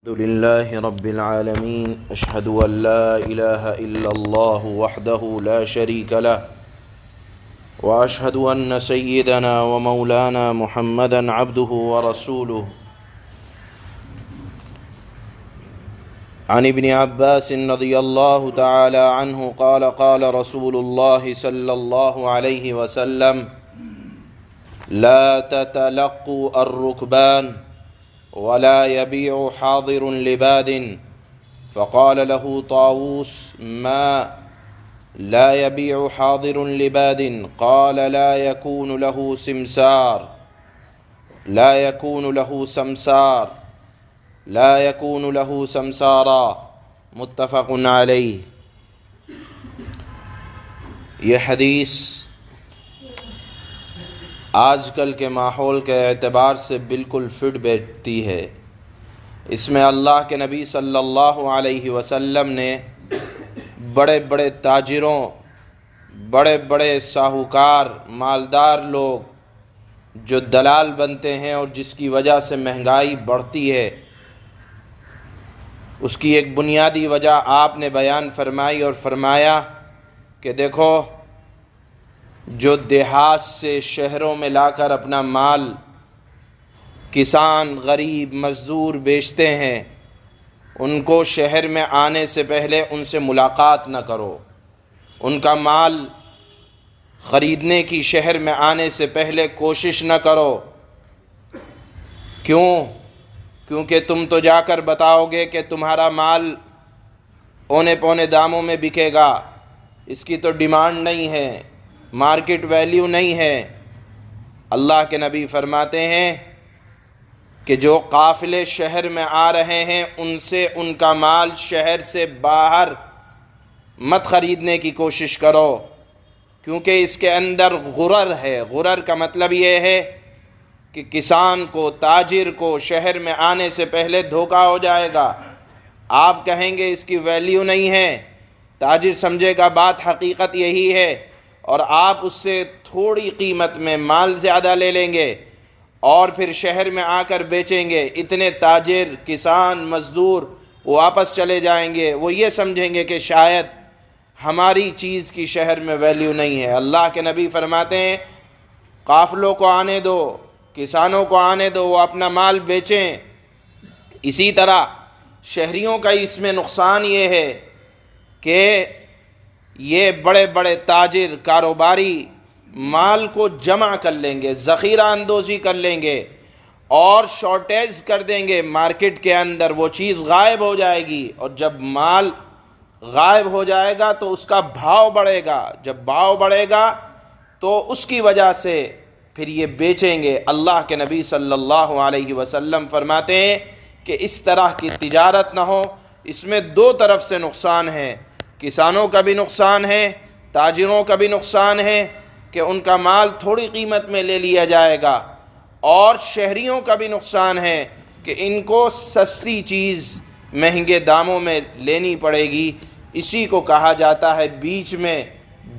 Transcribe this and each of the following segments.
الحمد لله رب العالمين أشهد أن لا إله إلا الله وحده لا شريك له وأشهد أن سيدنا ومولانا محمدا عبده ورسوله عن ابن عباس رضي الله تعالى عنه قال قال رسول الله صلى الله عليه وسلم لا تتلقوا الركبان ولا يبيع حاضر لباد فقال له طاووس ما لا يبيع حاضر لباد قال لا يكون له سمسار لا يكون له سمسار لا يكون له سمسارا متفق علیہ۔ یہ حدیث آج کل کے ماحول کے اعتبار سے بالکل فٹ بیٹھتی ہے۔ اس میں اللہ کے نبی صلی اللہ علیہ وسلم نے بڑے بڑے تاجروں، بڑے بڑے ساہوکار، مالدار لوگ جو دلال بنتے ہیں اور جس کی وجہ سے مہنگائی بڑھتی ہے، اس کی ایک بنیادی وجہ آپ نے بیان فرمائی اور فرمایا کہ دیکھو، جو دیہات سے شہروں میں لا کر اپنا مال کسان، غریب، مزدور بیچتے ہیں، ان کو شہر میں آنے سے پہلے ان سے ملاقات نہ کرو، ان کا مال خریدنے کی شہر میں آنے سے پہلے کوشش نہ کرو۔ کیونکہ تم تو جا کر بتاؤ گے کہ تمہارا مال اونے پونے داموں میں بکے گا، اس کی تو ڈیمانڈ نہیں ہے، مارکیٹ ویلیو نہیں ہے۔ اللہ کے نبی فرماتے ہیں کہ جو قافلے شہر میں آ رہے ہیں ان سے ان کا مال شہر سے باہر مت خریدنے کی کوشش کرو، کیونکہ اس کے اندر غرر ہے۔ غرر کا مطلب یہ ہے کہ کسان کو، تاجر کو شہر میں آنے سے پہلے دھوکہ ہو جائے گا۔ آپ کہیں گے اس کی ویلیو نہیں ہے، تاجر سمجھے گا بات حقیقت یہی ہے، اور آپ اس سے تھوڑی قیمت میں مال زیادہ لے لیں گے اور پھر شہر میں آ کر بیچیں گے۔ اتنے تاجر، کسان، مزدور واپس چلے جائیں گے، وہ یہ سمجھیں گے کہ شاید ہماری چیز کی شہر میں ویلیو نہیں ہے۔ اللہ کے نبی فرماتے ہیں قافلوں کو آنے دو، کسانوں کو آنے دو، وہ اپنا مال بیچیں۔ اسی طرح شہریوں کا اس میں نقصان یہ ہے کہ یہ بڑے بڑے تاجر، کاروباری مال کو جمع کر لیں گے، ذخیرہ اندوزی کر لیں گے اور شارٹیج کر دیں گے مارکیٹ کے اندر، وہ چیز غائب ہو جائے گی، اور جب مال غائب ہو جائے گا تو اس کا بھاؤ بڑھے گا، جب بھاؤ بڑھے گا تو اس کی وجہ سے پھر یہ بیچیں گے۔ اللہ کے نبی صلی اللہ علیہ وسلم فرماتے ہیں کہ اس طرح کی تجارت نہ ہو، اس میں دو طرف سے نقصان ہے، کسانوں کا بھی نقصان ہے، تاجروں کا بھی نقصان ہے کہ ان کا مال تھوڑی قیمت میں لے لیا جائے گا، اور شہریوں کا بھی نقصان ہے کہ ان کو سستی چیز مہنگے داموں میں لینی پڑے گی۔ اسی کو کہا جاتا ہے بیچ میں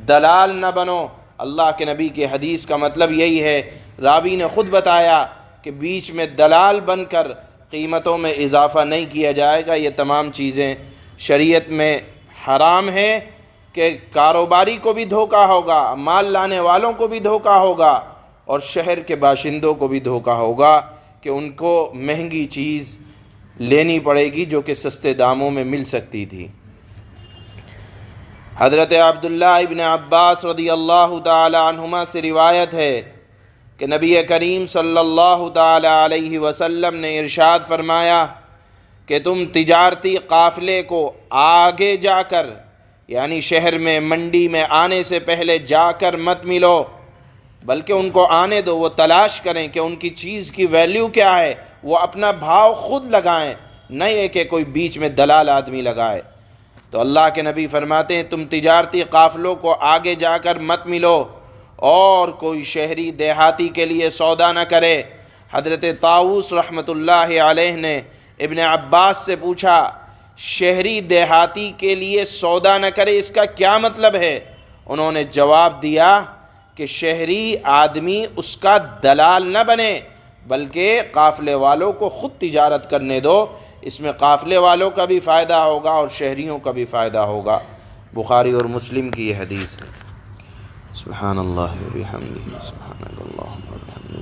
دلال نہ بنو۔ اللہ کے نبی کی حدیث کا مطلب یہی ہے، راوی نے خود بتایا کہ بیچ میں دلال بن کر قیمتوں میں اضافہ نہیں کیا جائے گا۔ یہ تمام چیزیں شریعت میں حرام ہے کہ کاروباری کو بھی دھوکہ ہوگا، مال لانے والوں کو بھی دھوکہ ہوگا، اور شہر کے باشندوں کو بھی دھوکہ ہوگا کہ ان کو مہنگی چیز لینی پڑے گی جو کہ سستے داموں میں مل سکتی تھی۔ حضرت عبداللہ ابن عباس رضی اللہ تعالی عنہما سے روایت ہے کہ نبی کریم صلی اللہ تعالی علیہ وسلم نے ارشاد فرمایا کہ تم تجارتی قافلے کو آگے جا کر، یعنی شہر میں، منڈی میں آنے سے پہلے جا کر مت ملو، بلکہ ان کو آنے دو، وہ تلاش کریں کہ ان کی چیز کی ویلیو کیا ہے، وہ اپنا بھاؤ خود لگائیں، نہ یہ کہ کوئی بیچ میں دلال آدمی لگائے۔ تو اللہ کے نبی فرماتے ہیں تم تجارتی قافلوں کو آگے جا کر مت ملو، اور کوئی شہری دیہاتی کے لیے سودا نہ کرے۔ حضرت طاووس رحمۃ اللہ علیہ نے ابن عباس سے پوچھا شہری دیہاتی کے لیے سودا نہ کرے، اس کا کیا مطلب ہے؟ انہوں نے جواب دیا کہ شہری آدمی اس کا دلال نہ بنے، بلکہ قافلے والوں کو خود تجارت کرنے دو۔ اس میں قافلے والوں کا بھی فائدہ ہوگا اور شہریوں کا بھی فائدہ ہوگا۔ بخاری اور مسلم کی یہ حدیث ہے۔ سبحان اللہ و بحمدہ، سبحانک اللہم و بحمدک۔